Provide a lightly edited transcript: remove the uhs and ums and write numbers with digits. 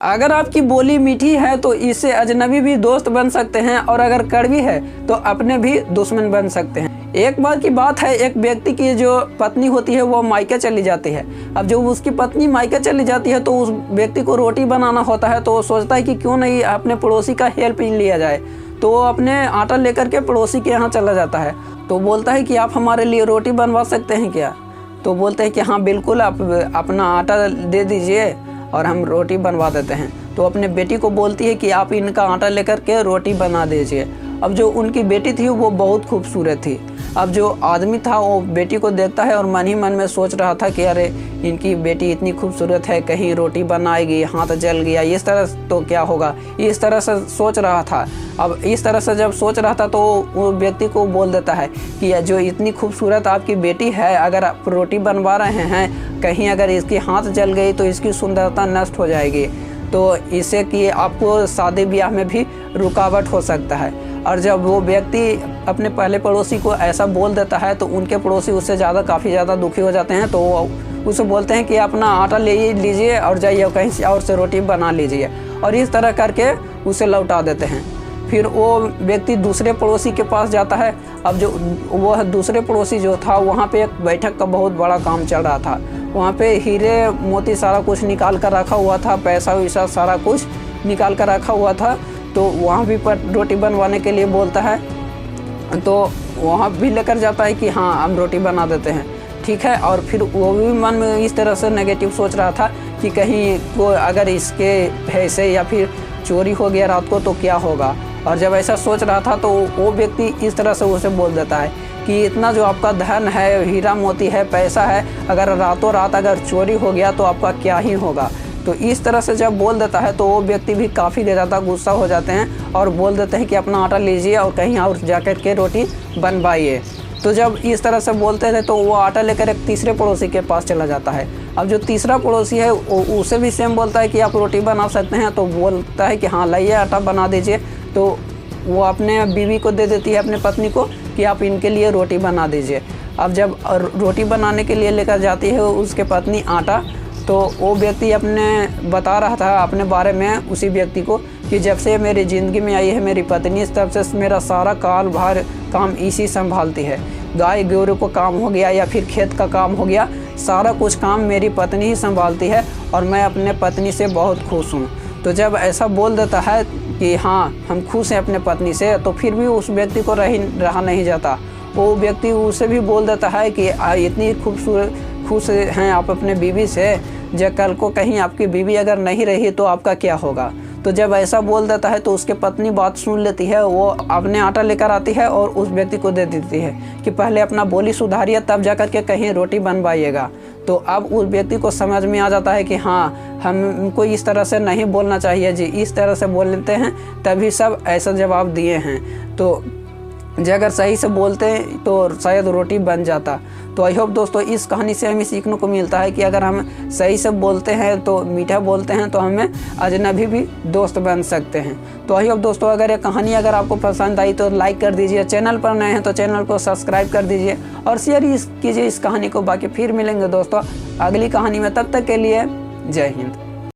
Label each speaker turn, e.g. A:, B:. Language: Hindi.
A: अगर आपकी बोली मीठी है तो इससे अजनबी भी दोस्त बन सकते हैं और अगर कड़वी है तो अपने भी दुश्मन बन सकते हैं। एक बार की बात है, एक व्यक्ति की जो पत्नी होती है वो मायके चली जाती है। अब जब उसकी पत्नी मायके चली जाती है तो उस व्यक्ति को रोटी बनाना होता है, तो वो सोचता है कि क्यों नहीं अपने पड़ोसी का हेल्प लिया जाए। तो वो अपने आटा लेकर के पड़ोसी के यहाँ चला जाता है। तो बोलता है कि आप हमारे लिए रोटी बनवा सकते हैं क्या? तो बोलते हैं कि हाँ बिल्कुल, आप अपना आटा दे दीजिए और हम रोटी बनवा देते हैं। तो अपने बेटी को बोलती है कि आप इनका आटा लेकर के रोटी बना दीजिए। अब जो उनकी बेटी थी वो बहुत खूबसूरत थी। अब जो आदमी था वो बेटी को देखता है और मन ही मन में सोच रहा था कि अरे इनकी बेटी इतनी खूबसूरत है, कहीं रोटी बनाएगी, हाथ जल गया, इस तरह तो क्या होगा, इस तरह से सोच रहा था। अब इस तरह से जब सोच रहा था तो वो व्यक्ति को बोल देता है कि जो इतनी खूबसूरत आपकी बेटी है, अगर आप रोटी बनवा रहे हैं, कहीं अगर इसकी हाथ जल गई तो इसकी सुंदरता नष्ट हो जाएगी, तो इससे कि आपको शादी ब्याह में भी रुकावट हो सकता है। और जब वो व्यक्ति अपने पहले पड़ोसी को ऐसा बोल देता है तो उनके पड़ोसी उससे काफ़ी ज़्यादा दुखी हो जाते हैं। तो वो उसे बोलते हैं कि अपना आटा ले लीजिए और जाइए कहीं से और से रोटी बना लीजिए, और इस तरह करके उसे लौटा देते हैं। फिर वो व्यक्ति दूसरे पड़ोसी के पास जाता है। अब जो वह दूसरे पड़ोसी जो था, वहाँ पे एक बैठक का बहुत बड़ा काम चल रहा था। वहाँ पे हीरे मोती सारा कुछ निकाल कर रखा हुआ था, पैसा वैसा सारा कुछ निकाल कर रखा हुआ था। तो वहाँ भी पर रोटी बनवाने के लिए बोलता है, तो वहाँ भी लेकर जाता है कि हाँ हम रोटी बना देते हैं, ठीक है। और फिर वो भी मन में इस तरह से नेगेटिव सोच रहा था कि कहीं को अगर इसके पैसे या फिर चोरी हो गया रात को तो क्या होगा। और जब ऐसा सोच रहा था तो वो व्यक्ति इस तरह से उसे बोल देता है कि इतना जो आपका धन है, हीरा मोती है, पैसा है, अगर रातों रात अगर चोरी हो गया तो आपका क्या ही होगा। तो इस तरह से जब बोल देता है तो वो व्यक्ति भी काफ़ी ज़्यादा गुस्सा हो जाते हैं और बोल देते हैं कि अपना आटा लीजिए और कहीं और जाकर के रोटी बनवाइए। तो जब इस तरह से बोलते थे तो वो आटा लेकर एक तीसरे पड़ोसी के पास चला जाता है। अब जो तीसरा पड़ोसी है उसे भी सेम बोलता है कि आप रोटी बना सकते हैं। तो बोलता है कि हाँ लाइए आटा बना दीजिए। तो वो अपने बीवी को दे देती है, अपने पत्नी को, कि आप इनके लिए रोटी बना दीजिए। अब जब रोटी बनाने के लिए लेकर जाती है उसके पत्नी आटा, तो वो व्यक्ति अपने बता रहा था अपने बारे में उसी व्यक्ति को कि जब से मेरी ज़िंदगी में आई है मेरी पत्नी, तब से मेरा सारा काल भार काम इसी संभालती है। गाय गोरू को काम हो गया या फिर खेत का काम हो गया, सारा कुछ काम मेरी पत्नी ही संभालती है और मैं अपने पत्नी से बहुत खुश हूँ। तो जब ऐसा बोल देता है कि हाँ हम खुश हैं अपने पत्नी से, तो फिर भी उस व्यक्ति को रहा नहीं जाता। वो व्यक्ति उसे भी बोल देता है कि इतनी खूबसूरत खुश हैं आप अपने बीवी से, जब कल को कहीं आपकी बीवी अगर नहीं रही तो आपका क्या होगा। तो जब ऐसा बोल देता है तो उसके पत्नी बात सुन लेती है, वो अपने आटा लेकर आती है और उस व्यक्ति को दे देती है कि पहले अपना बोली सुधारिए तब जाकर के कहीं रोटी बनवाइएगा। तो अब उस व्यक्ति को समझ में आ जाता है कि हाँ हमको इस तरह से नहीं बोलना चाहिए जी, इस तरह से बोल लेते हैं तभी सब ऐसा जवाब दिए हैं। तो जो अगर सही से बोलते हैं तो शायद रोटी बन जाता। तो आई होप दोस्तों इस कहानी से हमें सीखने को मिलता है कि अगर हम सही से बोलते हैं तो मीठा बोलते हैं तो हमें अजनबी भी दोस्त बन सकते हैं। तो आई होप दोस्तों अगर ये कहानी अगर आपको पसंद आई तो लाइक कर दीजिए, चैनल पर नए हैं तो चैनल को सब्सक्राइब कर दीजिए और शेयर कीजिए इस कहानी को। बाकी फिर मिलेंगे दोस्तों अगली कहानी में, तब तक के लिए जय हिंद।